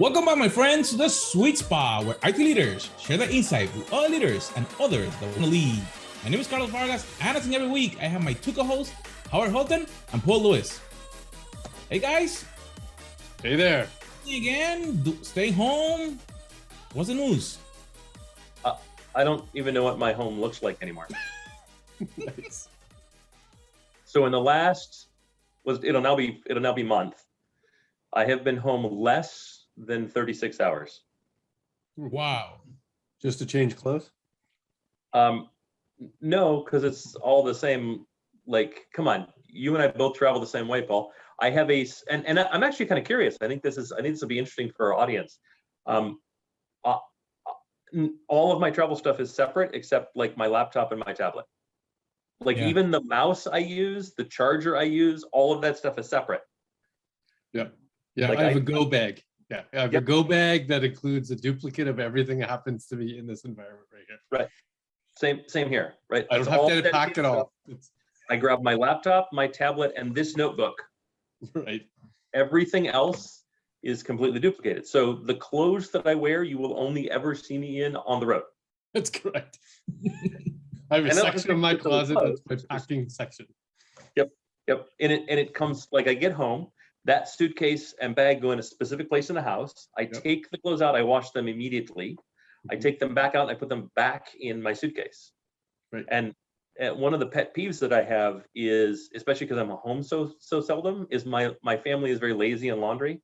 Welcome back, my friends, to the sweet spot where IT leaders share their insight with other leaders and others that want to lead. My name is Carlos Vargas, and as in every week, I have my two co-hosts, Holton and Paul Lewis. Hey guys. Hey there. Again, stay home. What's the news? I don't even know what my home looks like anymore. Nice. So in the last, it'll now be month, I have been home less than 36 hours. Wow. Just to change clothes? No, because it's all the same. Like, come on, you and I both travel the same way, Paul. I have and I'm actually kind of curious. I think this will be interesting for our audience. All of my travel stuff is separate except like my laptop and my tablet. Like even the mouse I use, the charger I use, all of that stuff is separate. Yeah. Yeah, like I have a go bag. Yeah, I have Yep. a go bag that includes a duplicate of everything that happens to be in this environment right here. Right. Same here, right? I don't have to pack it all. I grab my laptop, my tablet, and this notebook. Right. Everything else is completely duplicated. So the clothes that I wear, you will only ever see me in on the road. That's correct. I have a section of my closet that's my packing section. Yep. And it comes, like, I get home, that suitcase and bag go in a specific place in the house. I take the clothes out, I wash them immediately. I take them back out and I put them back in my suitcase. Right. And one of the pet peeves that I have is, especially because I'm home so seldom, is my family is very lazy in laundry.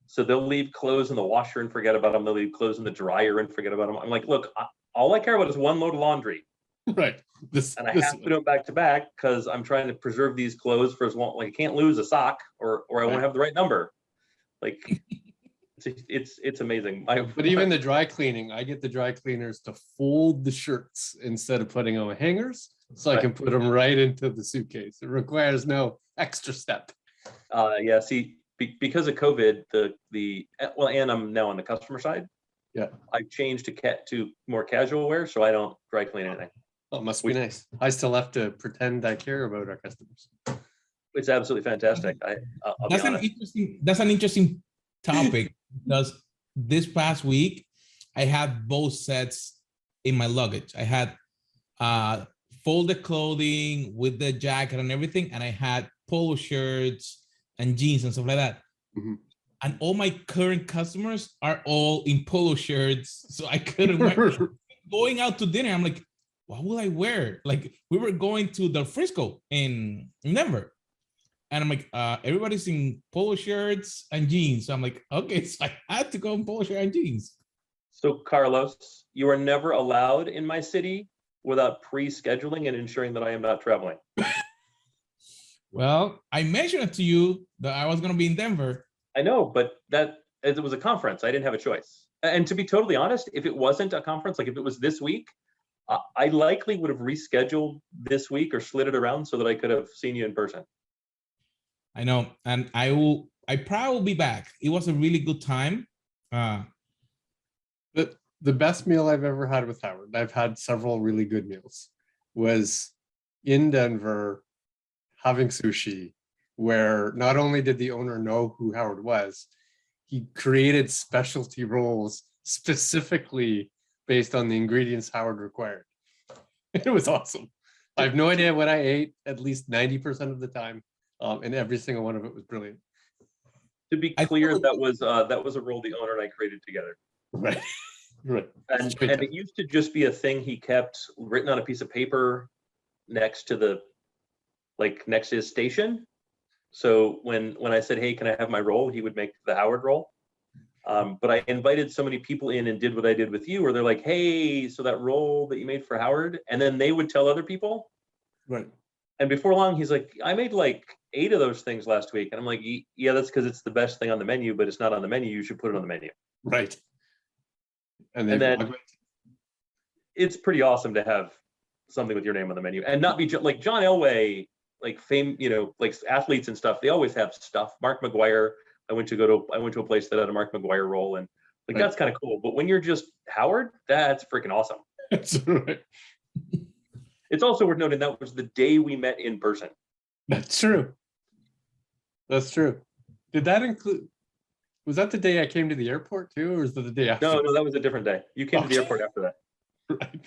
So they'll leave clothes in the washer and forget about them. They'll leave clothes in the dryer and forget about them. I'm like, look, all I care about is one load of laundry. Right. And I have to do it back to back because I'm trying to preserve these clothes for as long. Like, I can't lose a sock or I won't have the right number. Like, it's amazing. But even the dry cleaning, I get the dry cleaners to fold the shirts instead of putting them on hangers, so I can put them right into the suitcase. It requires no extra step. Yeah. See, because of COVID, and I'm now on the customer side. Yeah. I've changed to more casual wear, so I don't dry clean anything. Oh, it must be nice. I still have to pretend I care about our customers. It's absolutely fantastic. I'll be honest. That's an interesting topic because this past week I had both sets in my luggage. I had folded clothing with the jacket and everything, and I had polo shirts and jeans and stuff like that. Mm-hmm. And all my current customers are all in polo shirts, so I couldn't wear. Going out to dinner, I'm like, what will I wear? Like, we were going to the Frisco in Denver, and I'm like, everybody's in polo shirts and jeans. So I'm like, okay, so I had to go in polo shirt and jeans. So Carlos, you are never allowed in my city without pre-scheduling and ensuring that I am not traveling. Well, I mentioned it to you that I was going to be in Denver. I know, but it was a conference. I didn't have a choice. And to be totally honest, if it wasn't a conference, like if it was this week, I likely would have rescheduled this week or slid it around so that I could have seen you in person. I know, and I probably will be back. It was a really good time. The best meal I've ever had with Howard, I've had several really good meals, was in Denver having sushi, where not only did the owner know who Howard was, he created specialty rolls specifically based on the ingredients Howard required. It was awesome. I have no idea what I ate at least 90% of the time, and every single one of it was brilliant. To be clear, that was a roll the owner and I created together. Right. Right. And it used to just be a thing he kept written on a piece of paper next to his station. So when I said, hey, can I have my roll? He would make the Howard roll. But I invited so many people in and did what I did with you, where they're like, hey, so that roll that you made for Howard, and then they would tell other people. Right. And before long, he's like, I made like 8 of those things last week. And I'm like, yeah, that's because it's the best thing on the menu, but it's not on the menu. You should put it on the menu. Right. And then it's pretty awesome to have something with your name on the menu and not be like John Elway, like fame, like athletes and stuff. They always have stuff. Mark McGuire. I went to a place that had a Mark McGuire roll, and like that's kind of cool. But when you're just Howard, that's freaking awesome. That's right. It's also worth noting that was the day we met in person. That's true. That's true. Did that include? Was that the day I came to the airport too, or was that the day after? No, that was a different day. You came to the airport after that. Right.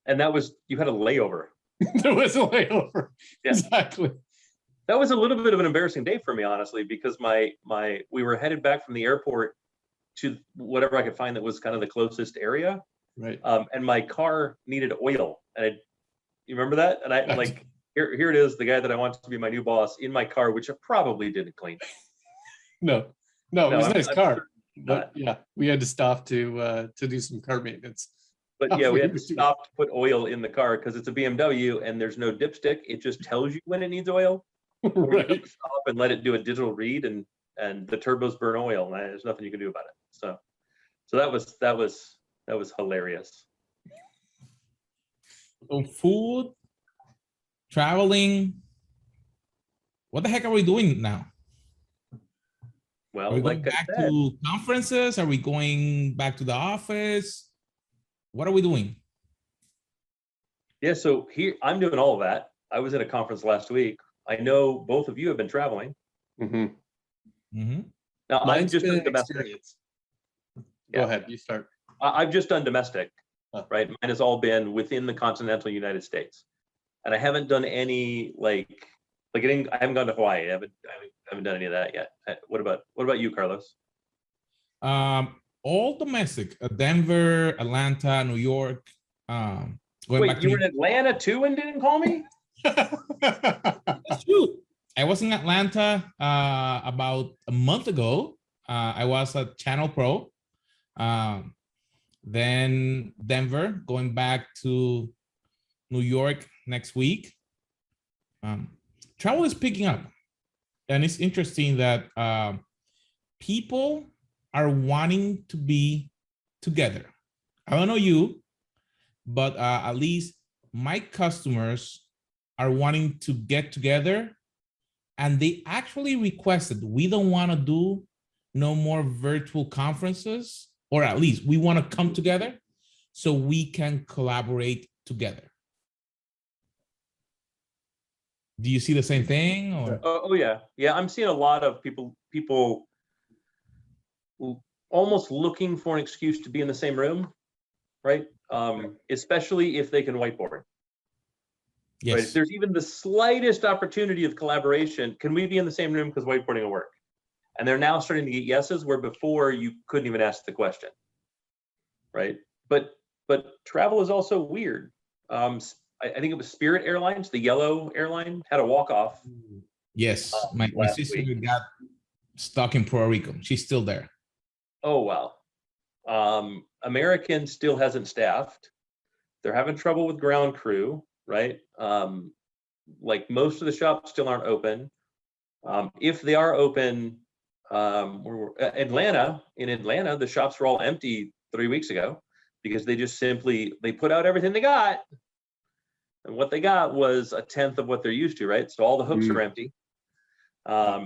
And that was, you had a layover. There was a layover. Yeah. Exactly. That was a little bit of an embarrassing day for me, honestly, because we were headed back from the airport to whatever I could find that was kind of the closest area. Right. And my car needed oil. And you remember that? And I'm like, here it is, the guy that I want to be my new boss in my car, which I probably didn't clean. No, it was a nice car. Sure But yeah, we had to stop to do some car maintenance. But yeah, we had to stop to put oil in the car because it's a BMW and there's no dipstick. It just tells you when it needs oil. Or you have to stop and let it do a digital read, and the turbos burn oil, and there's nothing you can do about it. So that was hilarious. So food, traveling. What the heck are we doing now? Well, Are we like going I back said, to conferences? Are we going back to the office? What are we doing? yeah. So here I'm doing all of that. I was at a conference last week. I know both of you have been traveling. Mm-hmm. Mm-hmm. Now Mine's I've just been done an domestic. experience. Yeah. Go ahead, you start. I've just done domestic, Huh. right? Mine has all been within the continental United States, and I haven't done any I haven't gone to Hawaii. I haven't done any of that yet. What about you, Carlos? All domestic. Denver, Atlanta, New York. Going Wait, back you to were in Atlanta too and didn't call me? That's true. I was in Atlanta about a month ago. I was at Channel Pro. Then Denver, going back to New York next week. Travel is picking up. And it's interesting that people are wanting to be together. I don't know you, but at least my customers are wanting to get together, and they actually requested, we don't want to do no more virtual conferences, or at least we want to come together so we can collaborate together. Do you see the same thing? Or? Oh yeah. I'm seeing a lot of people almost looking for an excuse to be in the same room, right? Especially if they can whiteboard. Yes. Right? If there's even the slightest opportunity of collaboration, can we be in the same room because whiteboarding will work? And they're now starting to get yeses where before you couldn't even ask the question, right? But travel is also weird. I think it was Spirit Airlines, the yellow airline, had a walk-off. Yes, my sister week. got stuck in Puerto Rico. She's still there. Oh, wow. American still hasn't staffed. They're having trouble with ground crew, right? Like most of the shops still aren't open. If they are open, in Atlanta, the shops were all empty 3 weeks ago because they just they put out everything they got. And what they got was a tenth of what they're used to, right? So all the hooks are empty.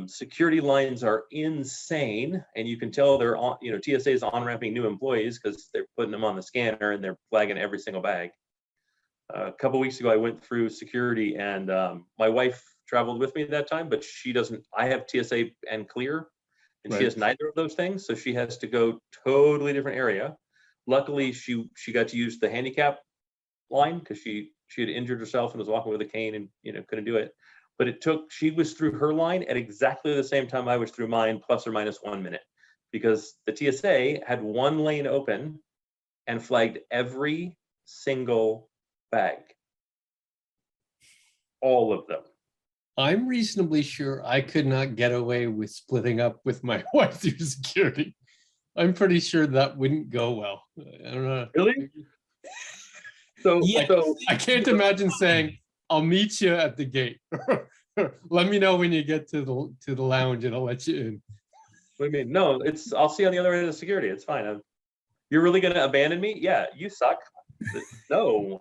Security lines are insane, and you can tell they're on, TSA is on-ramping new employees because they're putting them on the scanner and they're flagging every single bag. A couple weeks ago, I went through security, and my wife traveled with me at that time, but she doesn't. I have TSA and clear, and she has neither of those things, so she has to go totally different area. Luckily, she got to use the handicap line because she had injured herself and was walking with a cane and couldn't do it. But she was through her line at exactly the same time I was through mine, plus or minus 1 minute, because the TSA had one lane open and flagged every single bag. All of them. I'm reasonably sure I could not get away with splitting up with my wife through security. I'm pretty sure that wouldn't go well. I don't know. Really? So I can't imagine saying, I'll meet you at the gate. Let me know when you get to the lounge and I'll let you in. What do you mean? No, I'll see you on the other end of security. It's fine. You're really gonna abandon me? Yeah, you suck. No,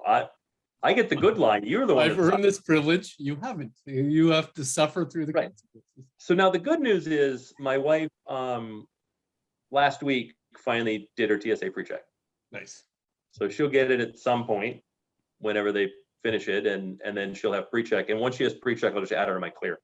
I get the good line. You're the one. I've earned this privilege. You haven't. You have to suffer through the consequences. So now the good news is my wife last week finally did her TSA pre-check. Nice. So she'll get it at some point whenever they finish it, and then she'll have pre-check. And once she has pre-check, I'll just add her to my clear.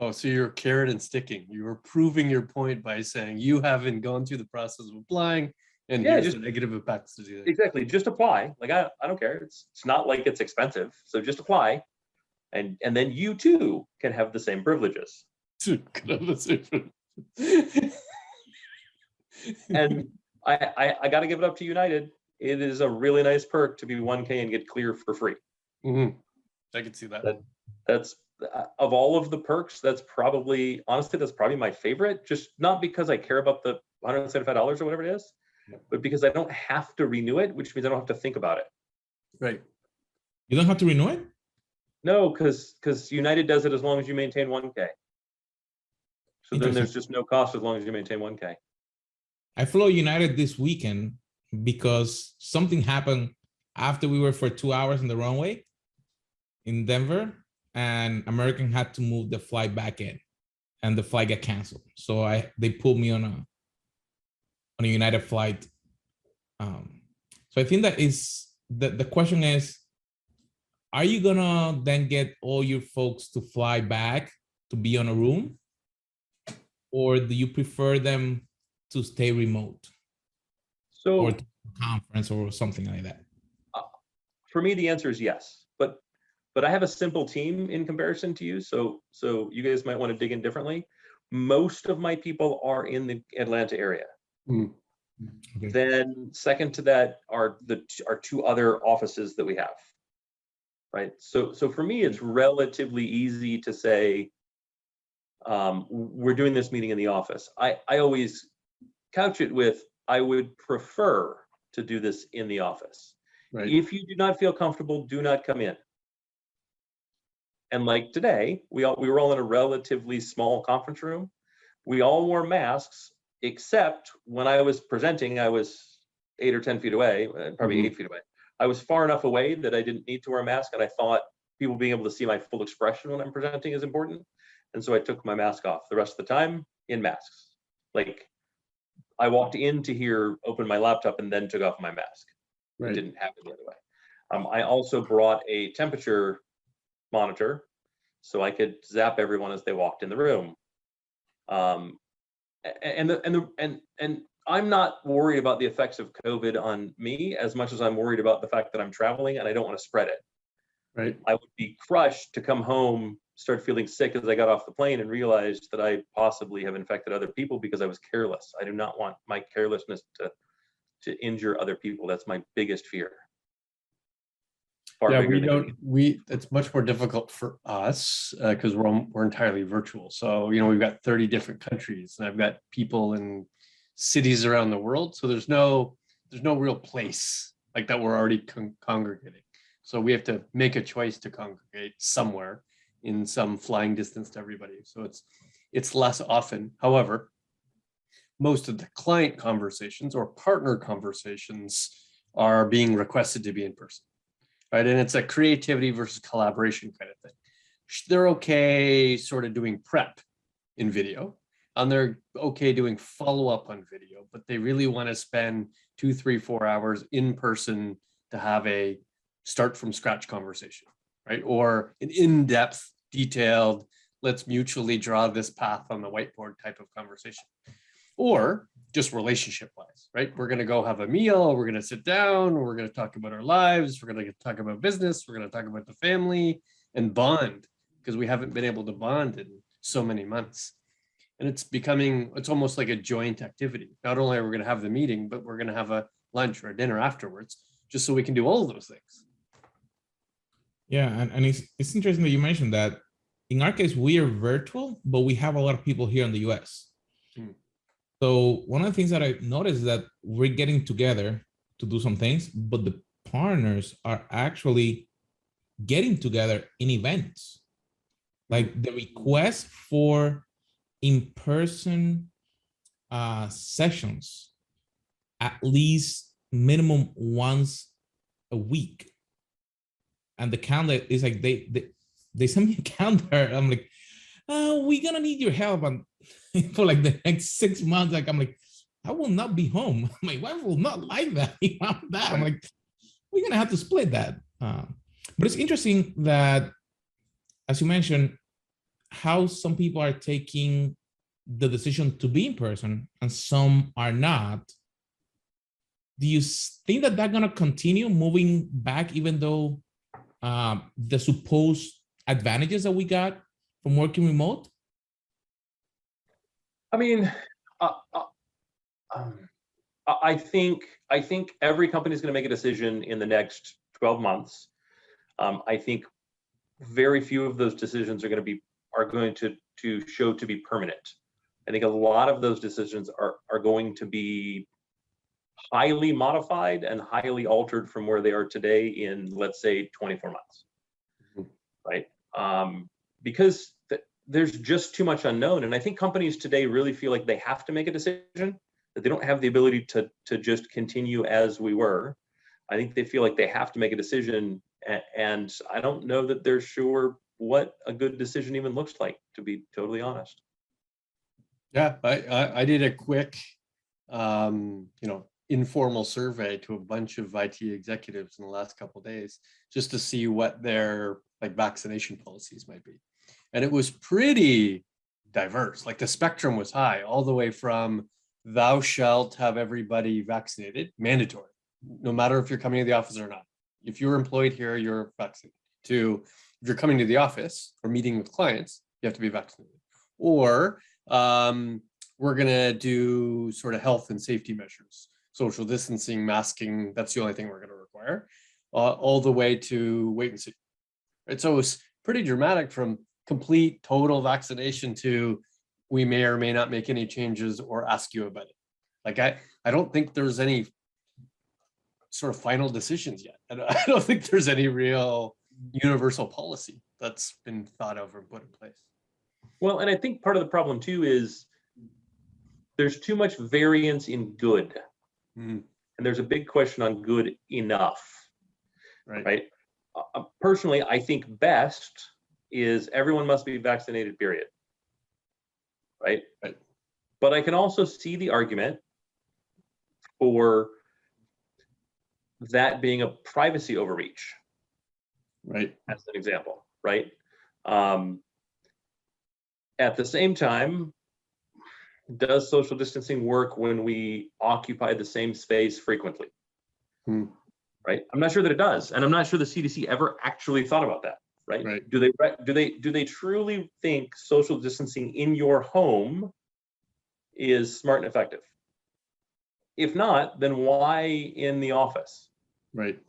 Oh, so you're carrot and sticking. You were proving your point by saying you haven't gone through the process of applying, and Yeah, here's just the negative impacts to do that. exactly. Just apply. Like I don't care. It's not like it's expensive. So just apply, and then you too can have the same privileges. And I got to give it up to United. It is a really nice perk to be 1K and get clear for free. Mhm. I can see that. That's of all of the perks, that's probably my favorite. Just not because I care about the $175 or whatever it is, Yeah. but because I don't have to renew it, which means I don't have to think about it. Right. You don't have to renew it? No, because United does it as long as you maintain 1K. So then there's Interesting. just no cost as long as you maintain 1K. I flew United this weekend because something happened after we were for 2 hours in the runway in Denver, and American had to move the flight back in, and the flight got canceled. So they pulled me on a United flight. So I think that is the question is, are you gonna then get all your folks to fly back to be on a room, or do you prefer them to stay remote So or to a conference or something like that? for me, the answer is yes. But I have a simple team in comparison to you, so you guys might want to dig in differently. Most of my people are in the Atlanta area. Okay. Then second to that are two other offices that we have. Right. So for me, it's relatively easy to say we're doing this meeting in the office. I always couch it with I would prefer to do this in the office. Right. If you do not feel comfortable, do not come in. And like today, we were all in a relatively small conference room. We all wore masks, except when I was presenting, I was 8 or 10 feet away, probably 8 feet away. I was far enough away that I didn't need to wear a mask, and I thought people being able to see my full expression when I'm presenting is important. And so I took my mask off. The rest of the time, in masks. Like I walked into here, opened my laptop, and then took off my mask. Right. It didn't happen the other way. I also brought a temperature monitor so I could zap everyone as they walked in the room. And I'm not worried about the effects of COVID on me as much as I'm worried about the fact that I'm traveling and I don't want to spread it. Right. I would be crushed to come home, start feeling sick as I got off the plane and realized that I possibly have infected other people because I was careless. I do not want my carelessness to injure other people. That's my biggest fear. Yeah, it's much more difficult for us because we're entirely virtual. So, we've got 30 different countries and I've got people in cities around the world. So there's no real place like that we're already congregating. So we have to make a choice to congregate somewhere in some flying distance to everybody. So it's less often. However, most of the client conversations or partner conversations are being requested to be in person. Right. And it's a creativity versus collaboration kind of thing. They're okay sort of doing prep in video, and they're okay doing follow-up on video, but they really want to spend 2, 3, 4 hours in person to have a start from scratch conversation, right? Or an in-depth, detailed, let's mutually draw this path on the whiteboard type of conversation. Or just relationship wise, right? We're going to go have a meal. We're going to sit down. We're going to talk about our lives. We're going to talk about business. We're going to talk about the family and bond because we haven't been able to bond in so many months. And it's almost like a joint activity. Not only are we going to have the meeting, but we're going to have a lunch or a dinner afterwards, just so we can do all of those things. Yeah. And it's interesting that you mentioned that. In our case, we are virtual, but we have a lot of people here in the US. So one of the things that I noticed is that we're getting together to do some things, but the partners are actually getting together in events. Like the request for in-person sessions, at least minimum once a week. And the calendar is like, they send me a calendar. I'm like, we're gonna need your help for like the next 6 months. Like I'm like, I will not be home. My wife will not like that. I'm like, we're gonna have to split that. But it's interesting that, as you mentioned, how some people are taking the decision to be in person and some are not. Do you think that that's going to continue moving back, even though the supposed advantages that we got from working remote? I mean, I think every company is going to make a decision in the next 12 months. I think very few of those decisions are going to show to be permanent. I think a lot of those decisions are going to be highly modified and highly altered from where they are today in, let's say, 24 months, right? Because there's just too much unknown. And I think companies today really feel like they have to make a decision, that they don't have the ability to just continue as we were. I think they feel like they have to make a decision, and I don't know that they're sure what a good decision even looks like, to be totally honest. Yeah, I did a quick, informal survey to a bunch of IT executives in the last couple of days, just to see what their vaccination policies might be. And it was pretty diverse. Like the spectrum was high, all the way from thou shalt have everybody vaccinated, mandatory, no matter if you're coming to the office or not. If you're employed here, you're vaccinated. To if you're coming to the office or meeting with clients, you have to be vaccinated. Or we're gonna do sort of health and safety measures, social distancing, masking. That's the only thing we're gonna require, all the way to wait and see. Right, so it was pretty dramatic from complete total vaccination to we may or may not make any changes or ask you about it. Like I don't think there's any sort of final decisions yet. I don't think there's any real universal policy that's been thought of or put in place. Well, and I think part of the problem too is there's too much variance in good. And there's a big question on good enough, right? Personally, I think best is everyone must be vaccinated, period. Right? But I can also see the argument for that being a privacy overreach. Right. As an example, right? At the same time, does social distancing work when we occupy the same space frequently? Right? I'm not sure that it does, and I'm not sure the CDC ever actually thought about that. Right? Do they truly think social distancing in your home is smart and effective? If not, then why in the office? Right.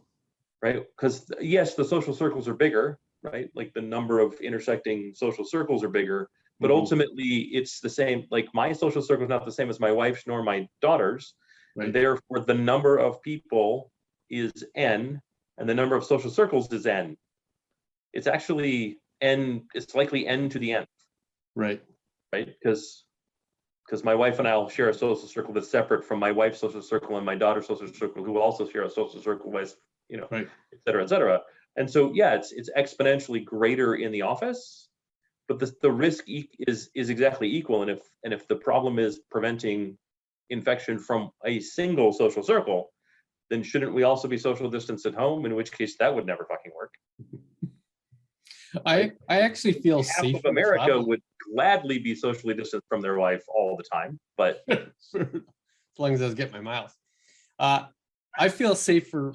Because yes, the social circles are bigger, right? Like the number of intersecting social circles are bigger, but ultimately it's the same. Like my social circle is not the same as my wife's nor my daughter's. And therefore the number of people is N and the number of social circles is N. It's actually N, it's likely N to the N. Right? Because my wife and I will share a social circle that's separate from my wife's social circle and my daughter's social circle, who will also share a social circle with, et cetera, et cetera. And so, yeah, it's exponentially greater in the office, but the risk is exactly equal. And if the problem is preventing infection from a single social circle, then shouldn't we also be social distanced at home? In which case, that would never fucking work. I actually feel safe. Half of America would gladly be socially distant from their wife all the time, but as long as I get my miles. I feel safer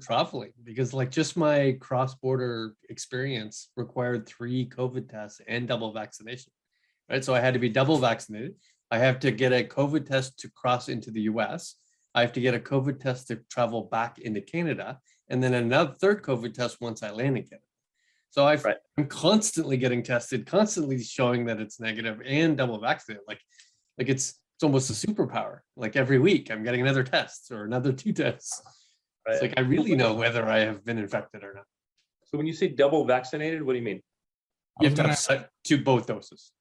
traveling because just my cross-border experience required 3 COVID tests and double vaccination. Right. So I had to be double vaccinated. I have to get a COVID test to cross into the US. I have to get a COVID test to travel back into Canada, and then another third COVID test once I land in Canada. So I'm constantly getting tested, constantly showing that it's negative and double vaccinated. Like it's almost a superpower. Like every week I'm getting another test or another 2 tests. It's like I really know whether I have been infected or not. So when you say double vaccinated, what do you mean? You have to have both doses.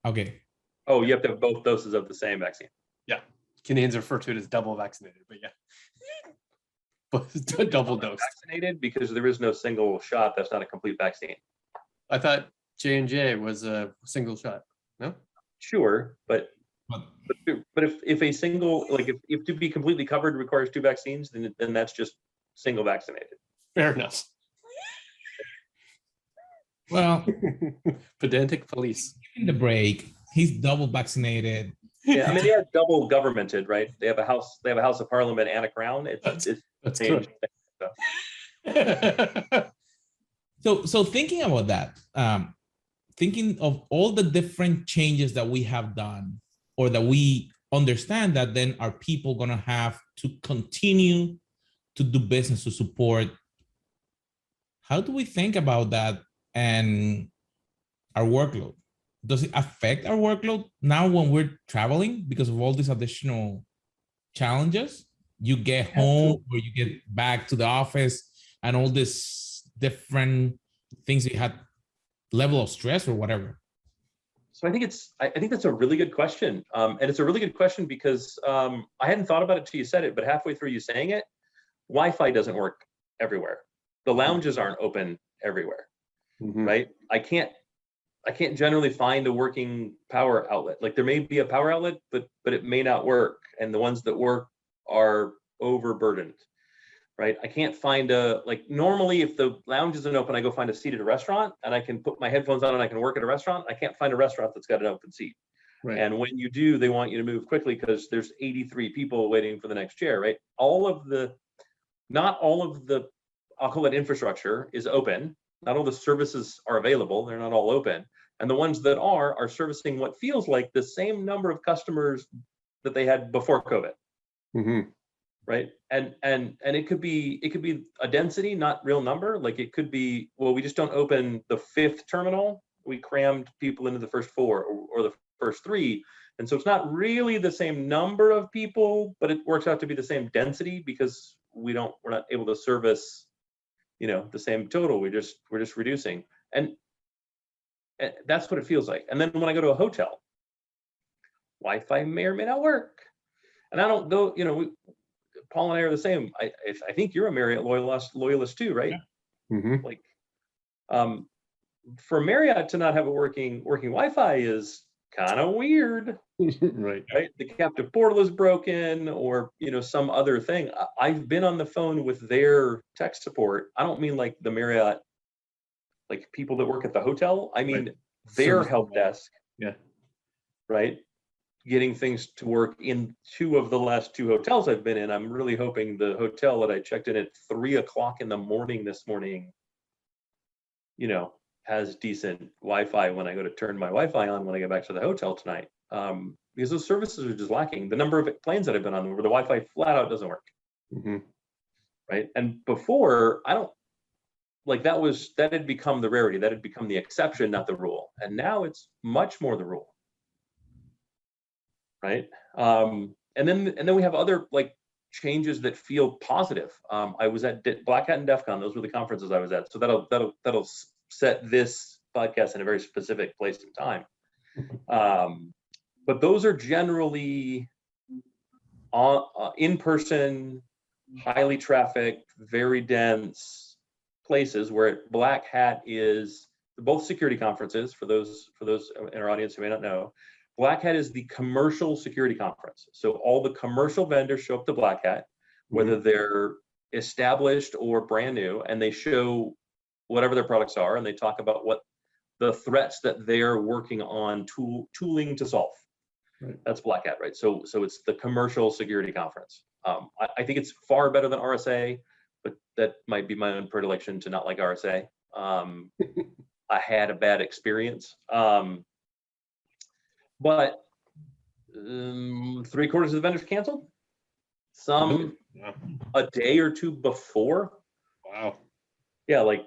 Okay. Oh, you have to have both doses of the same vaccine. Yeah. Canadians refer to it as double vaccinated, but yeah. But double dose. Vaccinated because there is no single shot. That's not a complete vaccine. I thought J&J was a single shot. No? Sure, but if a single, if to be completely covered requires 2 vaccines, then that's just single vaccinated. Fair enough. Well, Pedantic police. in the break, he's double vaccinated. Yeah, I mean, they are double governmented, right? They have a house of parliament and a crown. That's It's good. So thinking about that, thinking of all the different changes that we have done, or that we understand that then our people gonna have to continue to do business to support. How do we think about that and our workload? Does it affect our workload now when we're traveling because of all these additional challenges? You get home or you get back to the office and all this different things you had, level of stress or whatever. So I think that's a really good question. And it's a really good question because I hadn't thought about it till you said it, but halfway through you saying it, Wi-Fi doesn't work everywhere. The lounges aren't open everywhere, right? I can't generally find a working power outlet. Like there may be a power outlet, but it may not work. And the ones that work are overburdened, right? I can't find normally if the lounge isn't open, I go find a seat at a restaurant and I can put my headphones on and I can work at a restaurant. I can't find a restaurant that's got an open seat. Right. And when you do, they want you to move quickly because there's 83 people waiting for the next chair, right? Not all of the, I'll call it infrastructure, is open. Not all the services are available. They're not all open. And the ones that are servicing what feels like the same number of customers that they had before COVID. Right. And it could be a density, not real number. Like it could be, well, we just don't open the 5th terminal. We crammed people into the first 4 or the first 3. And so it's not really the same number of people, but it works out to be the same density because we're not able to service, the same total. We're just reducing. And that's what it feels like. And then when I go to a hotel, Wi-Fi may or may not work. And I don't know, Paul and I are the same. I think you're a Marriott loyalist too, right? Yeah. Like, for Marriott to not have a working Wi-Fi is kind of weird. Right. The captive portal is broken, or some other thing. I've been on the phone with their tech support. I don't mean like the Marriott, like people that work at the hotel. I mean their help desk. Yeah. Right. Getting things to work in 2 of the last 2 hotels I've been in. I'm really hoping the hotel that I checked in at 3:00 in the morning this morning, has decent Wi-Fi when I go to turn my Wi-Fi on when I get back to the hotel tonight. Because those services are just lacking. The number of planes that I've been on where the Wi-Fi flat out doesn't work. Right. And before, that had become the rarity. That had become the exception, not the rule. And now it's much more the rule. Right. And then we have other changes that feel positive. I was at Black Hat and DEF CON. Those were the conferences I was at. So that'll set this podcast in a very specific place and time. But those are generally in-person, highly trafficked, very dense places where Black Hat is both security conferences. For those in our audience who may not know, Black Hat is the commercial security conference. So all the commercial vendors show up to Black Hat, whether they're established or brand new, and they show whatever their products are, and they talk about what the threats that they're working on tooling to solve. Right. That's Black Hat, right? So it's the commercial security conference. I think it's far better than RSA, but that might be my own predilection to not like RSA. I had a bad experience. But 3/4 of the vendors canceled. Some a day or 2 before. Wow. Yeah, I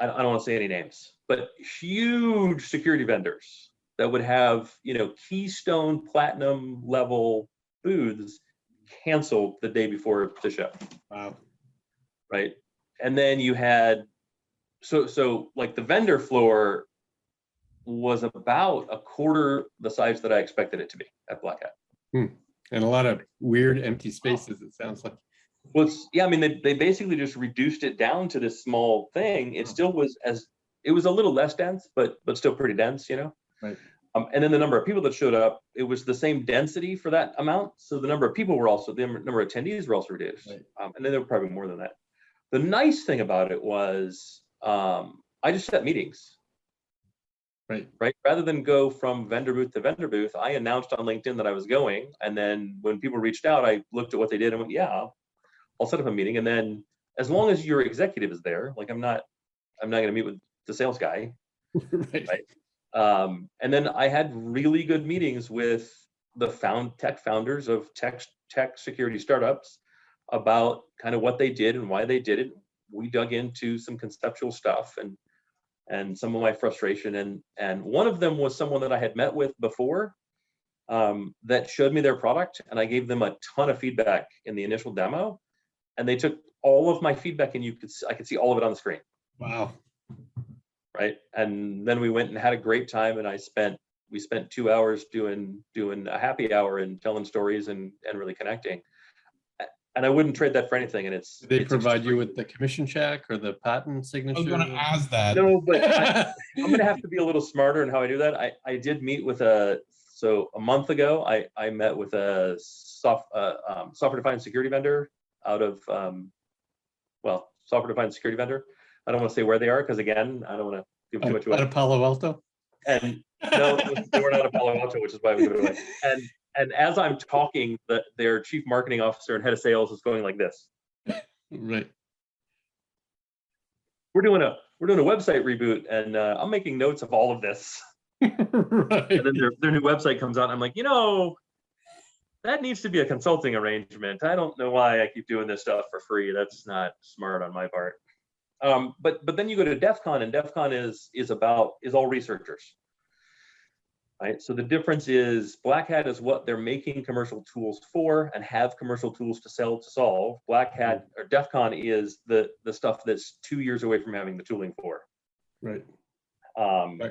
don't want to say any names, but huge security vendors that would have Keystone Platinum level booths canceled the day before the show. Wow. Right. And then you had so the vendor floor was about 1/4 the size that I expected it to be at Black Hat. And a lot of weird empty spaces, it sounds like. Well, I mean, they basically just reduced it down to this small thing. It still was it was a little less dense, but still pretty dense, Right. And then the number of people that showed up, it was the same density for that amount. So the number of people were also, the number of attendees were also reduced. Right. And then there were probably more than that. The nice thing about it was I just set meetings. Right. Rather than go from vendor booth to vendor booth, I announced on LinkedIn that I was going. And then when people reached out, I looked at what they did and went, yeah, I'll set up a meeting. And then as long as your executive is there, like I'm not going to meet with the sales guy. Right. And then I had really good meetings with the tech founders of tech security startups about kind of what they did and why they did it. We dug into some conceptual stuff and some of my frustration. And one of them was someone that I had met with before that showed me their product, and I gave them a ton of feedback in the initial demo, and they took all of my feedback, and I could see all of it on the screen. Wow. Right. And then we went and had a great time, and we spent 2 hours doing a happy hour and telling stories and really connecting. And I wouldn't trade that for anything. And Did they provide you with the commission check or the patent signature? I was going to ask that. No, but I'm going to have to be a little smarter in how I do that. I did meet with a month ago, I met with a software-defined security vendor out of, software-defined security vendor. I don't want to say where they are because, again, I don't want to give too much away. Out of Palo Alto? And no, they were not at Palo Alto, which is why we give it away. And as I'm talking, their chief marketing officer and head of sales is going like this. Right. We're doing a website reboot, and I'm making notes of all of this. Right. And then their new website comes out, and I'm like, that needs to be a consulting arrangement. I don't know why I keep doing this stuff for free. That's not smart on my part. But then you go to DEF CON, and DEF CON is all researchers. Right. So the difference is Black Hat is what they're making commercial tools for and have commercial tools to sell to solve. Black Hat or DEF CON is the stuff that's 2 years away from having the tooling for. Right.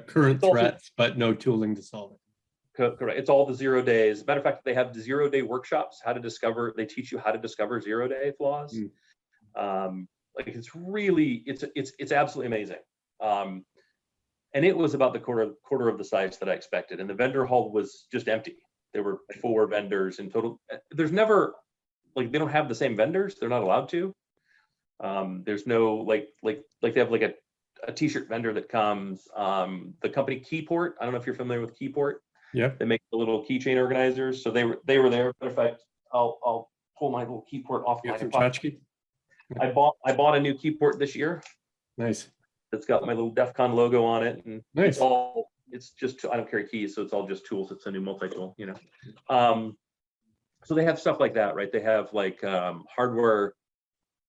Current threats, but no tooling to solve it. Correct. It's all the 0 days. Matter of fact, they have the 0-day workshops, they teach you how to discover 0-day flaws. Like it's really, it's absolutely amazing. And it was about the quarter of the size that I expected. And the vendor hall was just empty. There were 4 vendors in total. There's never, they don't have the same vendors. They're not allowed to. There's no, like they have like a t-shirt vendor that comes. The company Keyport, I don't know if you're familiar with Keyport. Yeah. They make the little keychain organizers. So they were there. Matter of fact, I'll pull my little Keyport off my pocket. I bought a new Keyport this year. Nice. It's got my little DEF CON logo on it, and nice. It's just, I don't carry keys, so it's all just tools. It's a new multi-tool, So they have stuff like that, right? They have like hardware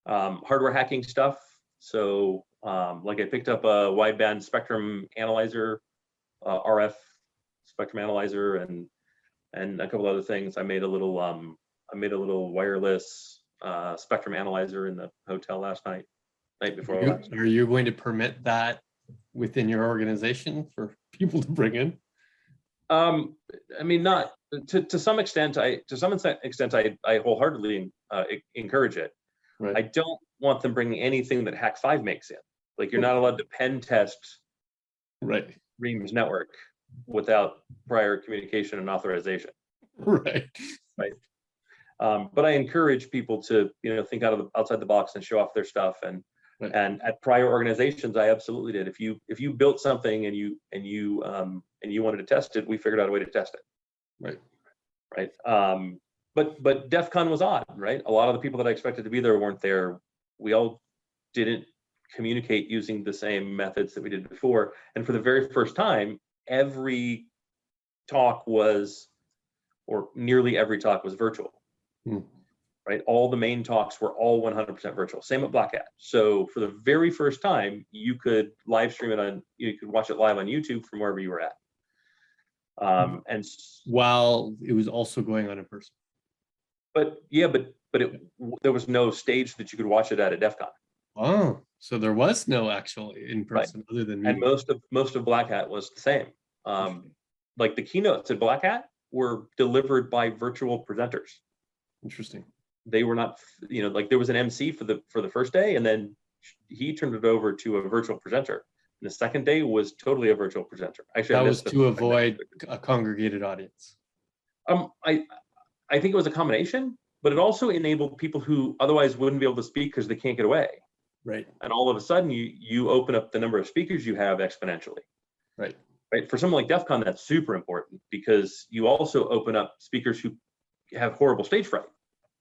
hacking stuff. So like I picked up a wideband spectrum analyzer, RF spectrum analyzer, and a couple other things. I made a little wireless spectrum analyzer in the hotel last night before last. Are you going to permit that within your organization for people to bring in? I mean, not to some extent. I wholeheartedly encourage it. Right. I don't want them bringing anything that Hack5 makes in. Like you're not allowed to pen test Ream's network without prior communication and authorization. Right. But I encourage people to think outside the box and show off their stuff. And at prior organizations, I absolutely did. If you built something and you wanted to test it, we figured out a way to test it. Right. But DEF CON was odd, right? A lot of the people that I expected to be there weren't there. We all didn't communicate using the same methods that we did before. And for the very first time, every talk was, or nearly every talk was virtual. Right? All the main talks were all 100% virtual. Same at Black Hat. So for the very first time, you could live stream it you could watch it live on YouTube from wherever you were at. And while it was also going on in person. But there was no stage that you could watch it at DEF CON. Oh, so there was no actual in person other than and most of Black Hat was the same. Like the keynotes at Black Hat were delivered by virtual presenters. Interesting. They were not, like there was an MC for the first day, and then he turned it over to a virtual presenter. And the second day was totally a virtual presenter. Actually, that was to avoid a congregated audience. I think it was a combination, but it also enabled people who otherwise wouldn't be able to speak because they can't get away. Right. And all of a sudden you open up the number of speakers you have exponentially. Right. Right. For someone like DEF CON, that's super important because you also open up speakers who have horrible stage fright.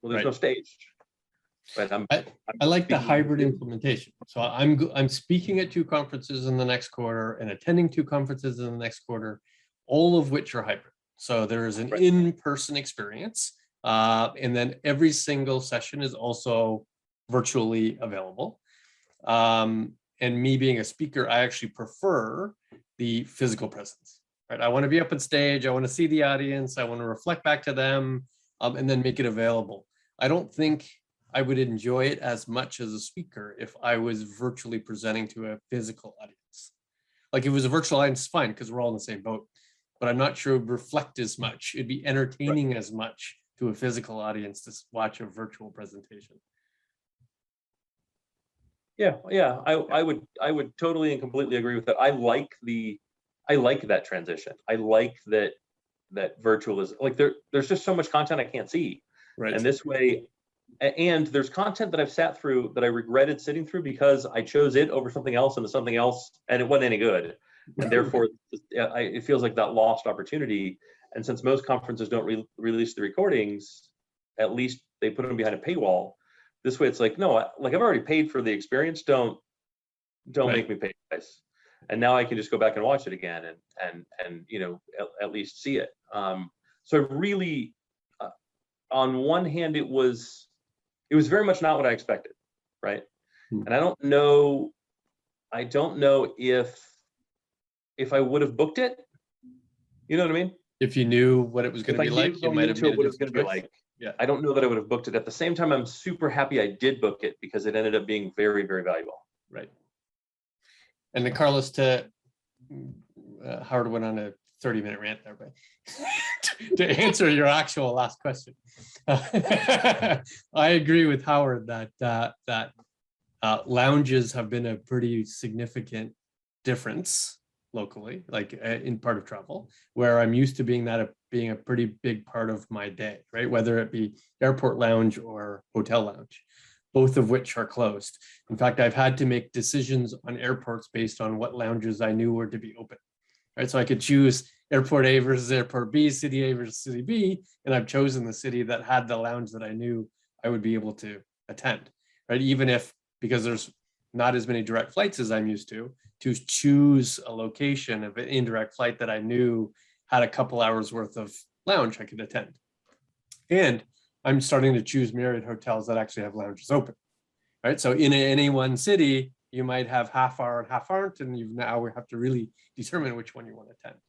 Well, there's Right. no stage. But I like the speaking hybrid to- implementation. So I'm speaking at 2 conferences in the next quarter and attending 2 conferences in the next quarter, all of which are hybrid. So there is an Right. in-person experience, and then every single session is also virtually available. And me being a speaker, I actually prefer the physical presence. Right? I want to be up on stage. I want to see the audience. I want to reflect back to them, and then make it available. I don't think I would enjoy it as much as a speaker if I was virtually presenting to a physical audience. Like if it was a virtual audience, it's fine because we're all in the same boat, but I'm not sure it would reflect as much. It'd be entertaining as much to a physical audience to watch a virtual presentation. Yeah, I would totally and completely agree with that. I like that transition. I like that virtual is like there's just so much content I can't see. Right. And this way, and there's content that I've sat through that I regretted sitting through because I chose it over something else and something else, and it wasn't any good. And therefore, it feels like that lost opportunity. And since most conferences don't release the recordings, at least they put them behind a paywall. This way, it's like, no, like I've already paid for the experience. Don't Right. make me pay twice. And now I can just go back and watch it again and at least see it. So really, on one hand, it was very much not what I expected, right? And I don't know if I would have booked it. You know what I mean? If you knew what it was going to be like, you might have made a what it was going different to be choice. like. Yeah. I don't know that I would have booked it. At the same time, I'm super happy I did book it because it ended up being very, very valuable. Right. And then Carlos, Howard went on a 30-minute rant there, but to answer your actual last question, I agree with Howard that lounges have been a pretty significant difference locally, like in part of travel, where I'm used to being a pretty big part of my day, right? Whether it be airport lounge or hotel lounge, both of which are closed. In fact, I've had to make decisions on airports based on what lounges I knew were to be open, right? So I could choose airport A versus airport B, city A versus city B, and I've chosen the city that had the lounge that I knew I would be able to attend, right? Even if, because there's not as many direct flights as I'm used to choose a location of an indirect flight that I knew had a couple hours worth of lounge I could attend. And I'm starting to choose Marriott hotels that actually have lounges open, right? So in any one city, you might have half hour and half aren't, and now we have to really determine which one you want to attend.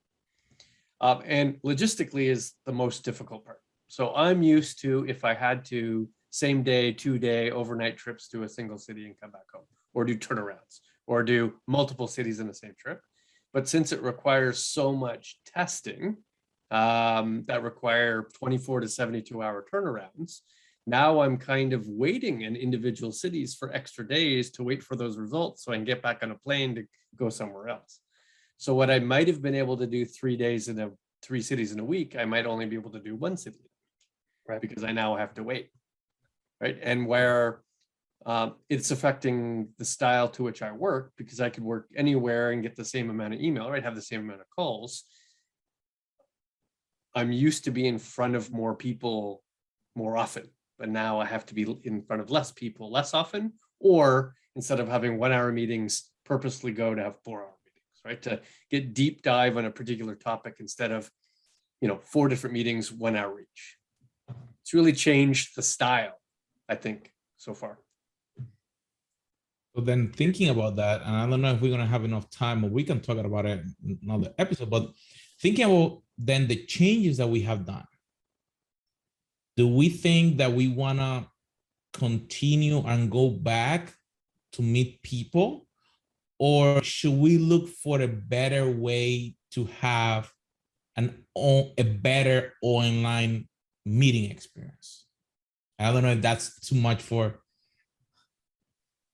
And logistically is the most difficult part. So I'm used to, if I had to, same day, 2-day overnight trips to a single city and come back home, or do turnarounds, or do multiple cities in the same trip. But since it requires so much testing that require 24 to 72 hour turnarounds, now I'm kind of waiting in individual cities for extra days to wait for those results so I can get back on a plane to go somewhere else. So what I might have been able to do 3 days in 3 cities in a week, I might only be able to do 1 city, right? Because I now have to wait, right? And where it's affecting the style to which I work, because I could work anywhere and get the same amount of email, right? Have the same amount of calls. I'm used to being in front of more people more often, but now I have to be in front of less people less often, or instead of having 1 hour meetings, purposely go to have 4 hour meetings, right? To get deep dive on a particular topic instead of, 4 different meetings, 1 hour each. It's really changed the style, I think, so far. So then thinking about that, and I don't know if we're going to have enough time, or we can talk about it in another episode, but thinking about then the changes that we have done, do we think that we want to continue and go back to meet people, or should we look for a better way to have a better online meeting experience? I don't know if that's too much for.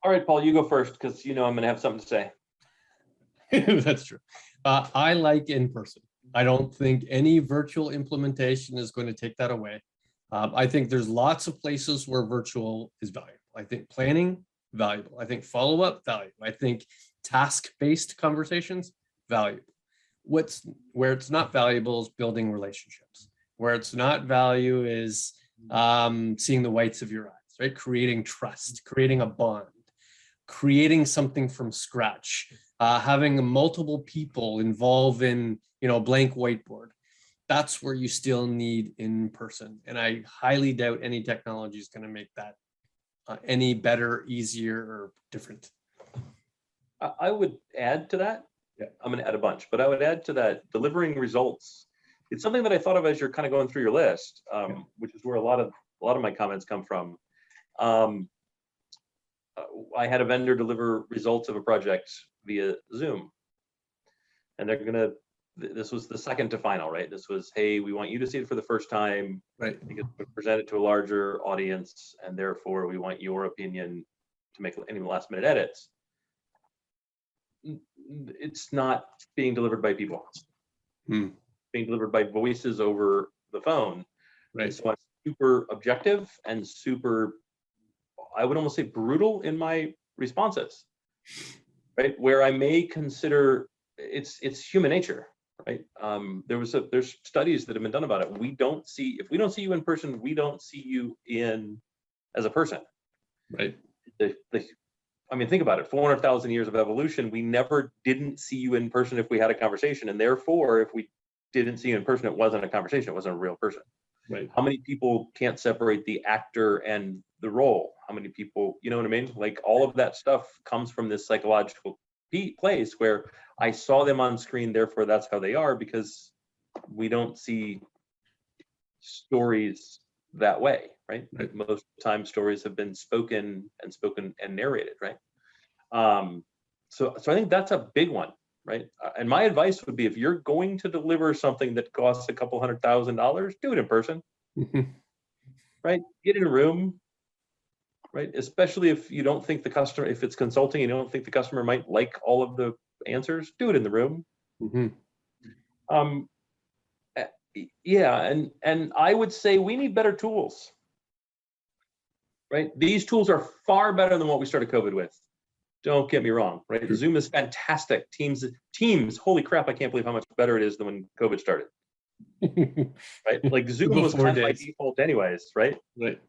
All right, Paul, you go first because I'm going to have something to say. That's true. I like in person. I don't think any virtual implementation is going to take that away. I think there's lots of places where virtual is valuable. I think planning valuable. I think follow-up, valuable. I think task-based conversations, valuable. Where it's not valuable is building relationships. Where it's not value is seeing the whites of your eyes, right? Creating trust, creating a bond, creating something from scratch, having multiple people involved in, a blank whiteboard. That's where you still need in person. And I highly doubt any technology is going to make that any better, easier, or different. I would add to that. Yeah. I'm going to add a bunch, but I would add to that delivering results. It's something that I thought of as you're kind of going through your list, which is where a lot of my comments come from. I had a vendor deliver results of a project via Zoom, and this was the second to final, right? This was, hey, we want you to see it for the first time, right? Because we present it to a larger audience, and therefore we want your opinion to make any last minute edits. It's not being delivered by people. Being delivered by voices over the phone. Right. So I'm super objective and super, I would almost say brutal in my responses, right? Where I may consider it's human nature, right? There's studies that have been done about it. If we don't see you in person, we don't see you as a person. Right. I mean, think about it, 400,000 years of evolution, we never didn't see you in person if we had a conversation. And therefore, if we didn't see you in person, it wasn't a conversation, it wasn't a real person. Right. How many people can't separate the actor and the role? How many people, you know what I mean? Like all of that stuff comes from this psychological place where I saw them on screen, therefore that's how they are, because we don't see stories that way, right? Most of the time stories have been spoken and narrated, right? So I think that's a big one, right? And my advice would be, if you're going to deliver something that costs a couple $100,000, do it in person, right? Get in a room, right? Especially if you don't think the customer, if it's consulting, you don't think the customer might like all of the answers, do it in the room. Yeah, and I would say we need better tools, right? These tools are far better than what we started COVID with. Don't get me wrong, right? Sure. Zoom is fantastic. Teams, holy crap, I can't believe how much better it is than when COVID started. Right? Like Zoom was kind of by default anyways, right? Right.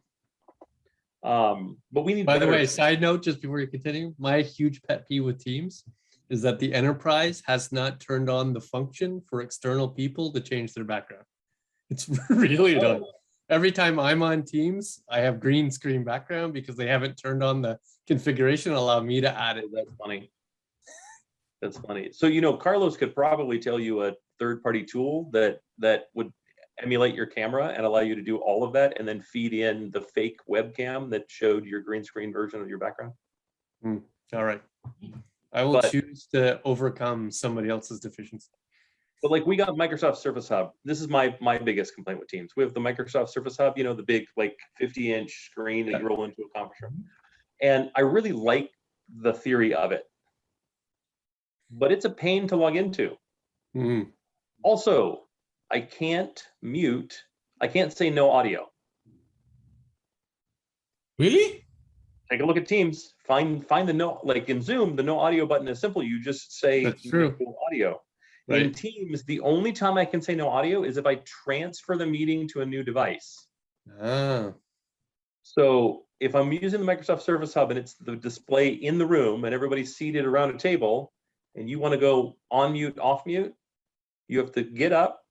But we need. By the way, side note, just before you continue, my huge pet peeve with Teams is that the enterprise has not turned on the function for external people to change their background. It's really done. Every time I'm on Teams, I have green screen background because they haven't turned on the configuration to allow me to add it. That's funny. That's funny. So, Carlos could probably tell you a third-party tool that would emulate your camera and allow you to do all of that and then feed in the fake webcam that showed your green screen version of your background. All right. I will choose to overcome somebody else's deficiency. But like we got Microsoft Surface Hub. This is my biggest complaint with Teams. We have the Microsoft Surface Hub, the big like 50-inch screen that you roll into a conference room. And I really like the theory of it. But it's a pain to log into. Also, I can't say no audio. Really? Take a look at Teams. Find the no, like in Zoom, the no audio button is simple. You just say no audio. Right. In Teams, the only time I can say no audio is if I transfer the meeting to a new device. So if I'm using the Microsoft Surface Hub and it's the display in the room and everybody's seated around a table and you want to go on mute, off mute, you have to get up,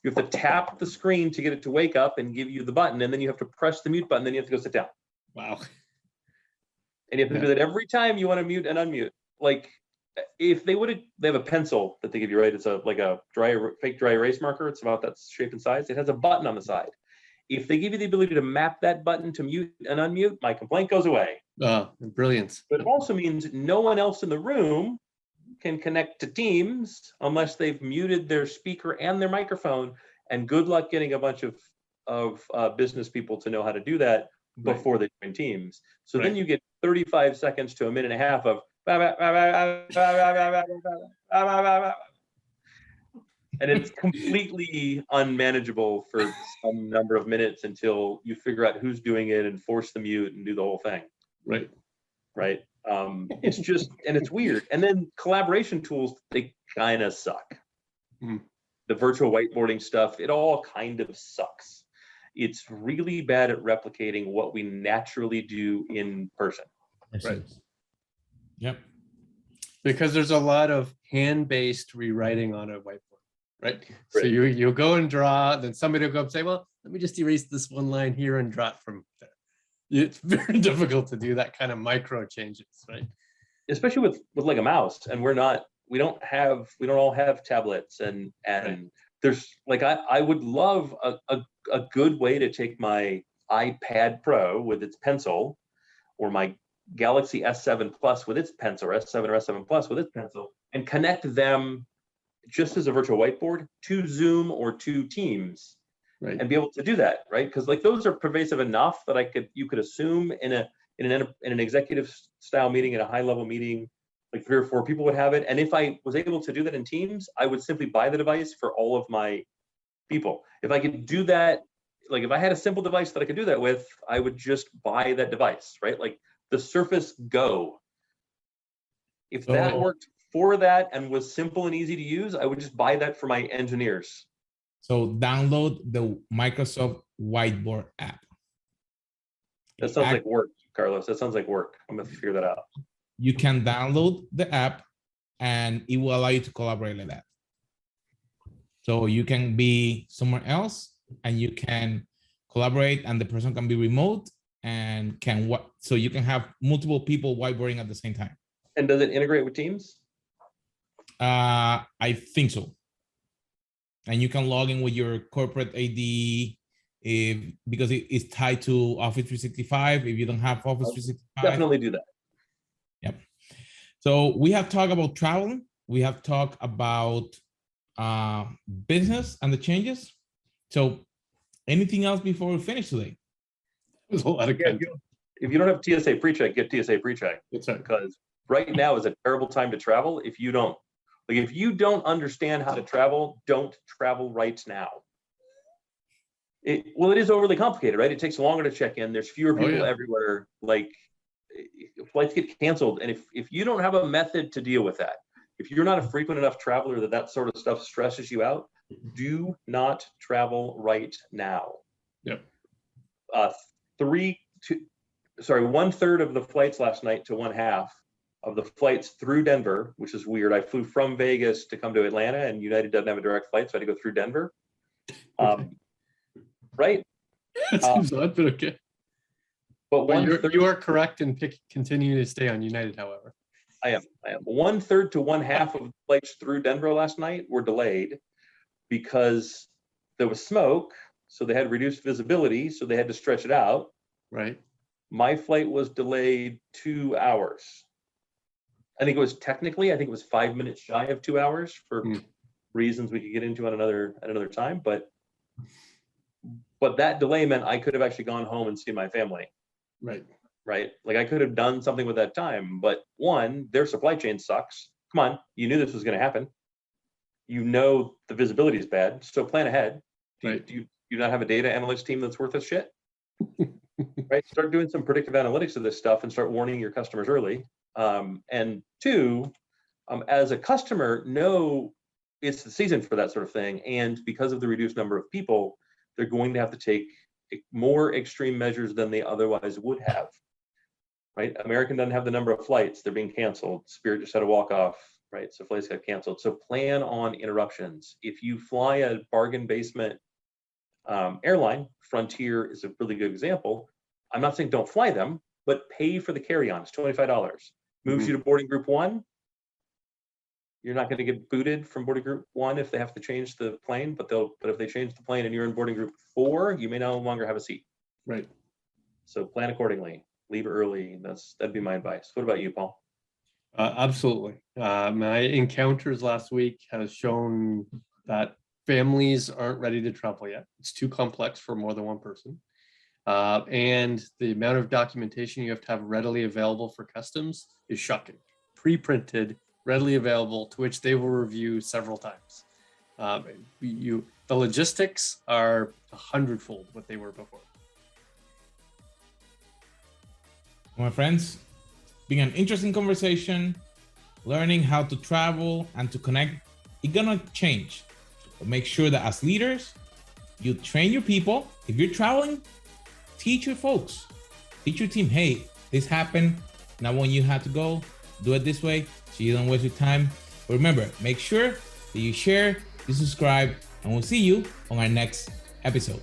you have to tap the screen to get it to wake up and give you the button, and then you have to press the mute button, then you have to go sit down. Wow. And you have to do that every time you want to mute and unmute. Like if they have a pencil that they give you, right? It's like a fake dry erase marker. It's about that shape and size. It has a button on the side. If they give you the ability to map that button to mute and unmute, my complaint goes away. Brilliant. But it also means no one else in the room can connect to Teams unless they've muted their speaker and their microphone. And good luck getting a bunch of business people to know how to do that before they join Teams. So then you get 35 seconds to a minute and a half of and it's completely unmanageable for some number of minutes until you figure out who's doing it and force the mute and do the whole thing. Right. right? It's just, and it's weird. And then collaboration tools, they kind of suck. The virtual whiteboarding stuff, it all kind of sucks. It's really bad at replicating what we naturally do in person. Right. Yep. Because there's a lot of hand-based rewriting on a whiteboard, right? So you'll go and draw, then somebody will go up and say, well, let me just erase this one line here and draw it from there. It's very difficult to do that kind of micro changes, right? Especially with like a mouse, and we don't all have tablets, and there's like, I would love a good way to take my iPad Pro with its pencil, or my Galaxy S7 Plus with its pencil, or S7 or S7 Plus with its pencil, and connect them just as a virtual whiteboard to Zoom or to Teams, and be able to do that, right? Because like those are pervasive enough that you could assume in an executive style meeting, in a high level meeting, like 3 or 4 people would have it. And if I was able to do that in Teams, I would simply buy the device for all of my people. If I could do that, like if I had a simple device that I could do that with, I would just buy that device, right? Like the Surface Go. If that worked for that and was simple and easy to use, I would just buy that for my engineers. So download the Microsoft Whiteboard app. That sounds like work, Carlos. That sounds like work. I'm gonna figure that out. You can download the app and it will allow you to collaborate like that. So you can be somewhere else and you can collaborate, and the person can be remote and so you can have multiple people whiteboarding at the same time. And does it integrate with Teams? I think so. And you can log in with your corporate ID because it is tied to Office 365. If you don't have Office 365, definitely do that. Yep. So we have talked about travel. We have talked about business and the changes. So anything else before we finish today? There's a lot of if you don't have TSA PreCheck, get TSA PreCheck. That's right. Because right now is a terrible time to travel. If you don't understand how to travel, don't travel right now. It is overly complicated, right? It takes longer to check in. There's fewer people everywhere. Like flights get canceled. And if you don't have a method to deal with that, if you're not a frequent enough traveler that sort of stuff stresses you out, do not travel right now. Yep. 1/3 of the flights last night to 1/2 of the flights through Denver, which is weird. I flew from Vegas to come to Atlanta, and United doesn't have a direct flight, so I had to go through Denver. Right? It seems odd, but okay. But you are correct in continuing to stay on United, however. I am. 1/3 to 1/2 of the flights through Denver last night were delayed because there was smoke, so they had reduced visibility, so they had to stretch it out. Right. My flight was delayed 2 hours. I think it was 5 minutes shy of 2 hours for reasons we could get into at another time. But that delay meant I could have actually gone home and seen my family. Right. Right. Like I could have done something with that time, but one, their supply chain sucks. Come on, you knew this was going to happen. You know the visibility is bad, so plan ahead. Do you not have a data analytics team that's worth a shit? Right. Start doing some predictive analytics of this stuff and start warning your customers early. And two, as a customer, know it's the season for that sort of thing. And because of the reduced number of people, they're going to have to take more extreme measures than they otherwise would have. Right? American doesn't have the number of flights. They're being canceled. Spirit just had a walk off. Right? So flights got canceled. So plan on interruptions. If you fly a bargain basement airline, Frontier is a really good example. I'm not saying don't fly them, but pay for the carry-on. It's $25. Moves you to boarding group 1. You're not going to get booted from boarding group 1 if they have to change the plane, but if they change the plane and you're in boarding group 4, you may no longer have a seat. Right. So plan accordingly. Leave early. That'd be my advice. What about you, Paul? Absolutely. My encounters last week has shown that families aren't ready to travel yet. It's too complex for more than one person. And the amount of documentation you have to have readily available for customs is shocking. Pre-printed, readily available, to which they will review several times. The logistics are 100-fold what they were before. My friends, been an interesting conversation. Learning how to travel and to connect, it's gonna change. But make sure that as leaders, you train your people. If you're traveling, teach your folks, teach your team, hey, this happened. Now when you have to go, do it this way so you don't waste your time. But remember, make sure that you share, you subscribe, and we'll see you on our next episode.